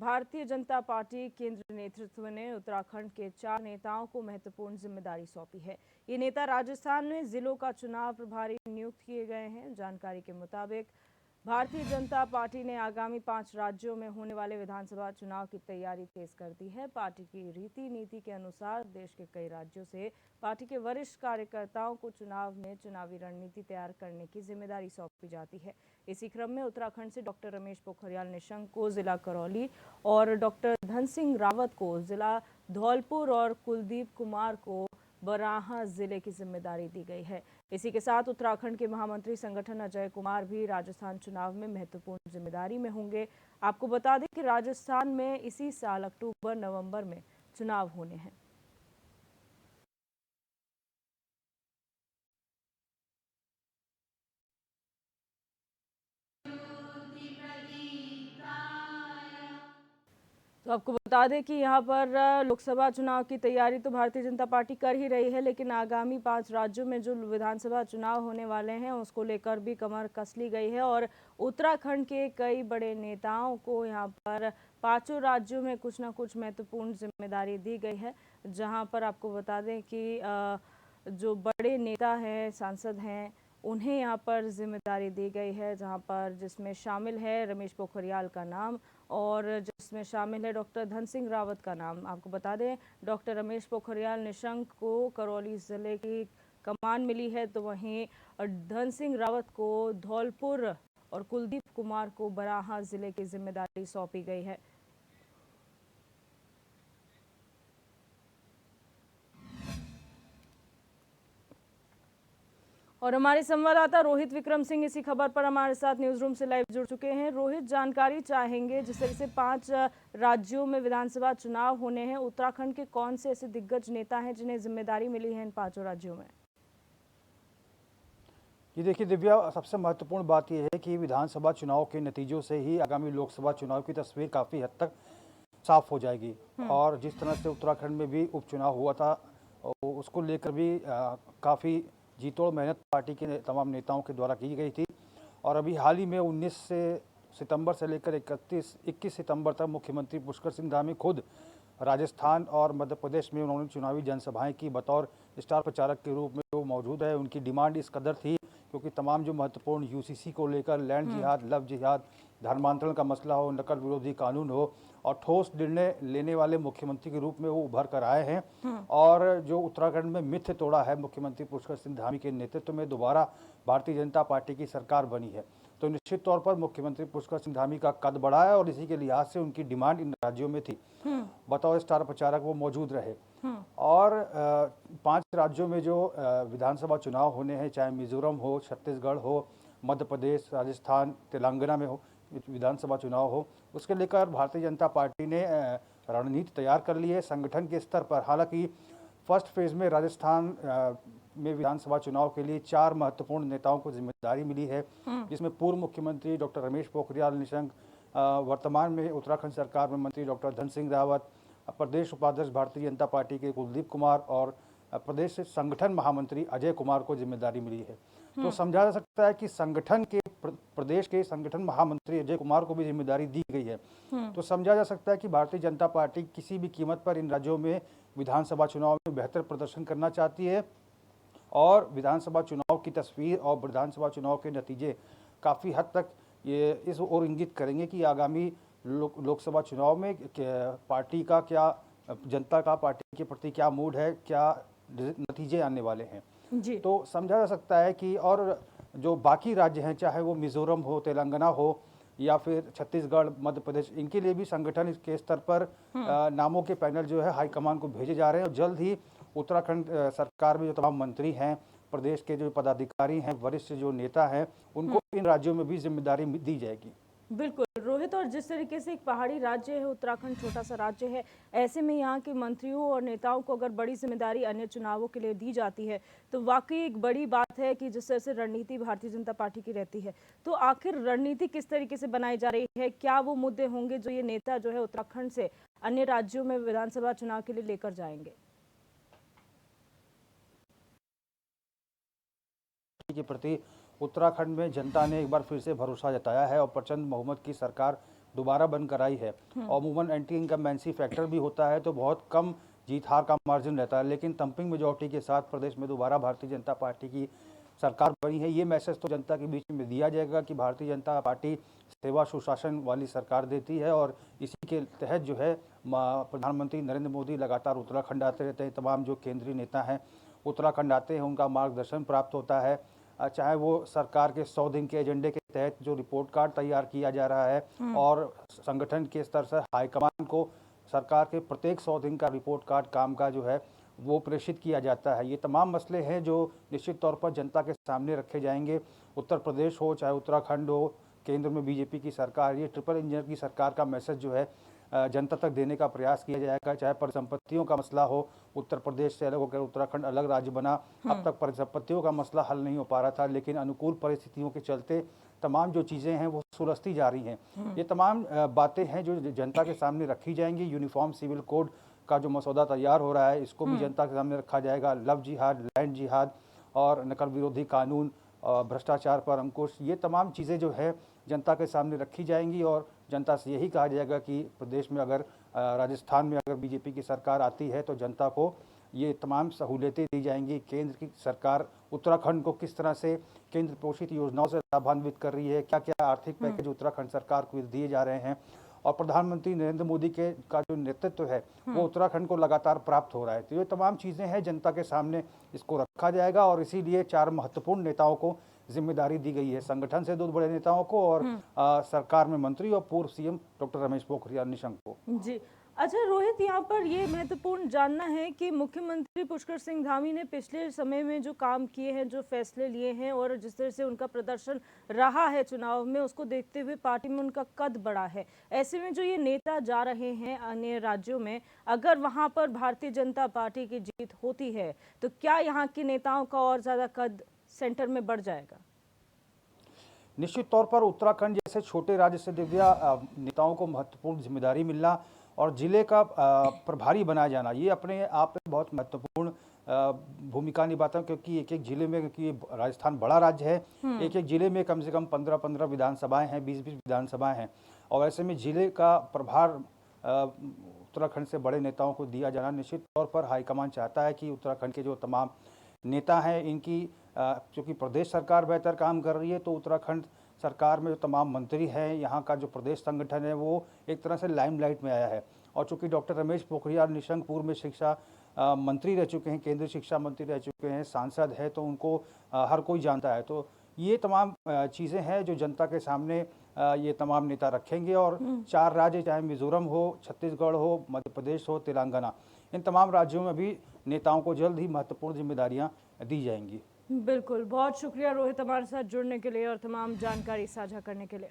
Bharatiya Janata party केंद्र नेतृत्व ने उत्तराखंड के 4 नेताओं को महत्वपूर्ण जिम्मेदारी सौंपी है। ये नेता राजस्थान में जिलों का चुनाव प्रभारी नियुक्त किए गए हैं। जानकारी के मुताबिक भारतीय जनता पार्टी ने आगामी 5 राज्यों में होने वाले विधानसभा चुनाव की तैयारी तेज कर दी है। पार्टी की रीति नीति के अनुसार देश के कई राज्यों से पार्टी के वरिष्ठ कार्यकर्ताओं को चुनाव में चुनावी रणनीति तैयार करने की जिम्मेदारी सौंपी जाती है। इसी क्रम में उत्तराखंड से डॉक्टर रमेश पोखरियाल निशंक को जिला करौली और डॉक्टर धन सिंह रावत को जिला धौलपुर और कुलदीप कुमार को बराहा जिले की जिम्मेदारी दी गई है। इसी के साथ उत्तराखंड के महामंत्री संगठन अजय कुमार भी राजस्थान चुनाव में महत्वपूर्ण जिम्मेदारी में होंगे। आपको बता दें कि राजस्थान में इसी साल अक्टूबर नवंबर में चुनाव होने हैं। तो आपको बता दें कि यहाँ पर लोकसभा चुनाव की तैयारी तो भारतीय जनता पार्टी कर ही रही है, लेकिन आगामी 5 राज्यों में जो विधानसभा चुनाव होने वाले हैं उसको लेकर भी कमर कस ली गई है और उत्तराखंड के कई बड़े नेताओं को यहाँ पर 5 राज्यों में कुछ ना कुछ महत्वपूर्ण जिम्मेदारी दी गई है। जहाँ पर आपको बता दें कि जो बड़े नेता हैं, सांसद हैं, उन्हें यहाँ पर जिम्मेदारी दी गई है, जहाँ पर जिसमें शामिल है रमेश पोखरियाल का नाम और जिसमें शामिल है डॉक्टर धन सिंह रावत का नाम। आपको बता दें डॉक्टर रमेश पोखरियाल निशंक को करौली जिले की कमान मिली है, तो वहीं धन सिंह रावत को धौलपुर और कुलदीप कुमार को बराहा जिले की जिम्मेदारी सौंपी गई है। और हमारे संवाददाता रोहित विक्रम सिंह इसी खबर पर हमारे साथ न्यूज रूम से लाइव जुड़ चुके हैं। रोहित, जानकारी चाहेंगे जिस तरह से 5 राज्यों में विधानसभा चुनाव होने हैं, उत्तराखंड के कौन से ऐसे दिग्गज नेता हैं जिन्हें जिम्मेदारी मिली है इन 5 राज्यों में? ये देखिए दिव्या, सबसे महत्वपूर्ण बात यह है कि विधानसभा चुनाव के नतीजों से ही आगामी लोकसभा चुनाव की तस्वीर काफ़ी हद तक साफ हो जाएगी। और जिस तरह से उत्तराखंड में भी उपचुनाव हुआ था उसको लेकर भी काफ़ी जीतोड़ मेहनत पार्टी के तमाम नेताओं के द्वारा की गई थी। और अभी हाल ही में 19 सितंबर से लेकर 21 सितंबर तक मुख्यमंत्री पुष्कर सिंह धामी खुद राजस्थान और मध्य प्रदेश में उन्होंने चुनावी जनसभाएं की। बतौर स्टार प्रचारक के रूप में वो मौजूद है। उनकी डिमांड इस कदर थी क्योंकि तमाम जो महत्वपूर्ण यूसीसी को लेकर लैंड जिहाद, लव जिहाद, धर्मांतरण का मसला हो, नकल विरोधी कानून हो और ठोस निर्णय लेने वाले मुख्यमंत्री के रूप में वो उभर कर आए हैं। और जो उत्तराखंड में मिथ्य तोड़ा है मुख्यमंत्री पुष्कर सिंह धामी के नेतृत्व में दोबारा भारतीय जनता पार्टी की सरकार बनी है, तो निश्चित तौर पर मुख्यमंत्री पुष्कर सिंह धामी का कद बढ़ा है और इसी के लिहाज से उनकी डिमांड इन राज्यों में थी। बतौर स्टार प्रचारक वो मौजूद रहे। और 5 राज्यों में जो विधानसभा चुनाव होने हैं, चाहे मिजोरम हो, छत्तीसगढ़ हो, मध्य प्रदेश, राजस्थान, तेलंगाना में हो विधानसभा चुनाव हो, उसके लेकर भारतीय जनता पार्टी ने रणनीति तैयार कर ली है संगठन के स्तर पर। हालांकि फर्स्ट फेज में राजस्थान में विधानसभा चुनाव के लिए 4 महत्वपूर्ण नेताओं को जिम्मेदारी मिली है, जिसमें पूर्व मुख्यमंत्री डॉक्टर रमेश पोखरियाल निशंक, वर्तमान में उत्तराखंड सरकार में मंत्री डॉक्टर धन सिंह रावत, प्रदेश उपाध्यक्ष भारतीय जनता पार्टी के कुलदीप कुमार और प्रदेश संगठन महामंत्री अजय कुमार को जिम्मेदारी मिली है। तो समझा जा सकता है कि संगठन के प्रदेश के संगठन महामंत्री अजय कुमार को भी जिम्मेदारी दी गई है। तो समझा जा सकता है कि भारतीय जनता पार्टी किसी भी कीमत पर इन राज्यों में विधानसभा चुनाव में बेहतर प्रदर्शन करना चाहती है और विधानसभा चुनाव की तस्वीर और विधानसभा चुनाव के नतीजे काफ़ी हद तक ये इस ओर इंगित करेंगे कि आगामी लोकसभा चुनाव में पार्टी का क्या, जनता का पार्टी के प्रति क्या मूड है, क्या नतीजे आने वाले हैं जी। तो समझा जा सकता है कि और जो बाकी राज्य हैं, चाहे वो मिजोरम हो, तेलंगाना हो या फिर छत्तीसगढ़, मध्य प्रदेश, इनके लिए भी संगठन के स्तर पर नामों के पैनल जो है हाईकमान को भेजे जा रहे हैं और जल्द ही उत्तराखंड सरकार में जो तमाम मंत्री हैं, प्रदेश के जो पदाधिकारी हैं, वरिष्ठ जो नेता हैं, उनको इन राज्यों में भी जिम्मेदारी दी जाएगी। बिल्कुल रोहित, और जिस तरीके से एक पहाड़ी राज्य है उत्तराखंड, छोटा सा राज्य है, ऐसे में यहाँ के मंत्रियों और नेताओं को अगर बड़ी जिम्मेदारी अन्य चुनावों के लिए दी जाती है तो वाकई एक बड़ी बात है कि जिस तरह से रणनीति भारतीय जनता पार्टी की रहती है, तो आखिर रणनीति किस तरीके से बनाई जा रही है? क्या वो मुद्दे होंगे जो ये नेता जो है उत्तराखंड से अन्य राज्यों में विधानसभा चुनाव के लिए लेकर जाएंगे? के प्रति उत्तराखंड में जनता ने एक बार फिर से भरोसा जताया है और प्रचंड बहुमत की सरकार दोबारा बनकर आई है और अमूमन एंटी इनकम्बेंसी फैक्टर भी होता है तो बहुत कम जीत हार का मार्जिन रहता है, लेकिन थंपिंग मेजॉरिटी के साथ प्रदेश में दोबारा भारतीय जनता पार्टी की सरकार बनी है। ये मैसेज तो जनता के बीच में दिया जाएगा कि भारतीय जनता पार्टी सेवा सुशासन वाली सरकार देती है और इसी के तहत जो है प्रधानमंत्री नरेंद्र मोदी लगातार उत्तराखंड आते रहते हैं। तमाम जो केंद्रीय नेता हैं उत्तराखंड आते हैं, उनका मार्गदर्शन प्राप्त होता है। चाहे वो सरकार के 100 दिन के एजेंडे के तहत जो रिपोर्ट कार्ड तैयार किया जा रहा है और संगठन के स्तर से हाईकमान को सरकार के प्रत्येक 100 दिन का रिपोर्ट कार्ड काम का जो है वो प्रेषित किया जाता है। ये तमाम मसले हैं जो निश्चित तौर पर जनता के सामने रखे जाएंगे। उत्तर प्रदेश हो चाहे उत्तराखंड हो, केंद्र में बीजेपी की सरकार, ये ट्रिपल इंजन की सरकार का मैसेज जो है जनता तक देने का प्रयास किया जाएगा। चाहे परिसंपत्तियों का मसला हो, उत्तर प्रदेश से अलग होकर उत्तराखंड अलग राज्य बना, अब तक परिसंपत्तियों का मसला हल नहीं हो पा रहा था, लेकिन अनुकूल परिस्थितियों के चलते तमाम जो चीज़ें हैं वो सुलझती जा रही हैं। ये तमाम बातें हैं जो जनता के सामने रखी जाएंगी। यूनिफॉर्म सिविल कोड का जो मसौदा तैयार हो रहा है इसको भी जनता के सामने रखा जाएगा। लव जिहाद, लैंड जिहाद और नकल विरोधी कानून, भ्रष्टाचार पर अंकुश, ये तमाम चीज़ें जो है जनता के सामने रखी जाएंगी और जनता से यही कहा जाएगा कि प्रदेश में अगर राजस्थान में अगर बीजेपी की सरकार आती है तो जनता को ये तमाम सहूलियतें दी जाएंगी। केंद्र की सरकार उत्तराखंड को किस तरह से केंद्र पोषित योजनाओं से लाभान्वित कर रही है, क्या क्या आर्थिक पैकेज उत्तराखंड सरकार को दिए जा रहे हैं और प्रधानमंत्री नरेंद्र मोदी के का जो नेतृत्व है वो उत्तराखंड को लगातार प्राप्त हो रहा है। तो ये तमाम चीज़ें हैं, जनता के सामने इसको रखा जाएगा और इसीलिए 4 महत्वपूर्ण नेताओं को जिम्मेदारी दी गई है। संगठन से 2 बड़े नेताओं को और सरकार में मंत्री और पूर्व सीएम डॉक्टर रमेश पोखरियाल निशंक को। जी अच्छा रोहित, यहाँ पर ये महत्वपूर्ण जानना है कि मुख्यमंत्री पुष्कर सिंह धामी ने पिछले समय में जो काम किए हैं, जो फैसले लिए हैं और जिस तरह से उनका प्रदर्शन रहा है चुनाव में, उसको देखते हुए पार्टी में उनका कद बढ़ा है। ऐसे में जो ये नेता जा रहे हैं अन्य राज्यों में, अगर वहाँ पर भारतीय जनता पार्टी की जीत होती है तो क्या यहाँ के नेताओं का और ज्यादा कद सेंटर में बढ़ जाएगा? निश्चित तौर पर उत्तराखंड जैसे छोटे राज्य से दिव्या नेताओं को महत्वपूर्ण जिम्मेदारी मिलना और जिले का प्रभारी बनाया जाना, ये अपने आप में बहुत महत्वपूर्ण भूमिका निभाता है, क्योंकि एक एक जिले में, क्योंकि राजस्थान बड़ा राज्य है, एक एक जिले में कम से कम 15-15 विधानसभाएं हैं, 20-20 विधानसभाएं हैं और ऐसे में जिले का प्रभार उत्तराखंड से बड़े नेताओं को दिया जाना निश्चित तौर पर हाईकमान चाहता है कि उत्तराखंड के जो तमाम नेता हैं इनकी क्योंकि प्रदेश सरकार बेहतर काम कर रही है तो उत्तराखंड सरकार में जो तमाम मंत्री हैं, यहाँ का जो प्रदेश संगठन है वो एक तरह से लाइमलाइट में आया है। और चूंकि डॉक्टर रमेश पोखरियाल निशंक पूर्व में शिक्षा मंत्री रह चुके हैं, केंद्रीय शिक्षा मंत्री रह चुके हैं, सांसद है, तो उनको हर कोई जानता है। तो ये तमाम चीज़ें हैं जो जनता के सामने ये तमाम नेता रखेंगे और 4 राज्य, चाहे मिजोरम हो, छत्तीसगढ़ हो, मध्य प्रदेश हो, तेलंगाना, इन तमाम राज्यों में भी नेताओं को जल्द ही महत्वपूर्ण जिम्मेदारियां दी जाएंगी। बिल्कुल, बहुत शुक्रिया रोहित हमारे साथ जुड़ने के लिए और तमाम जानकारी साझा करने के लिए।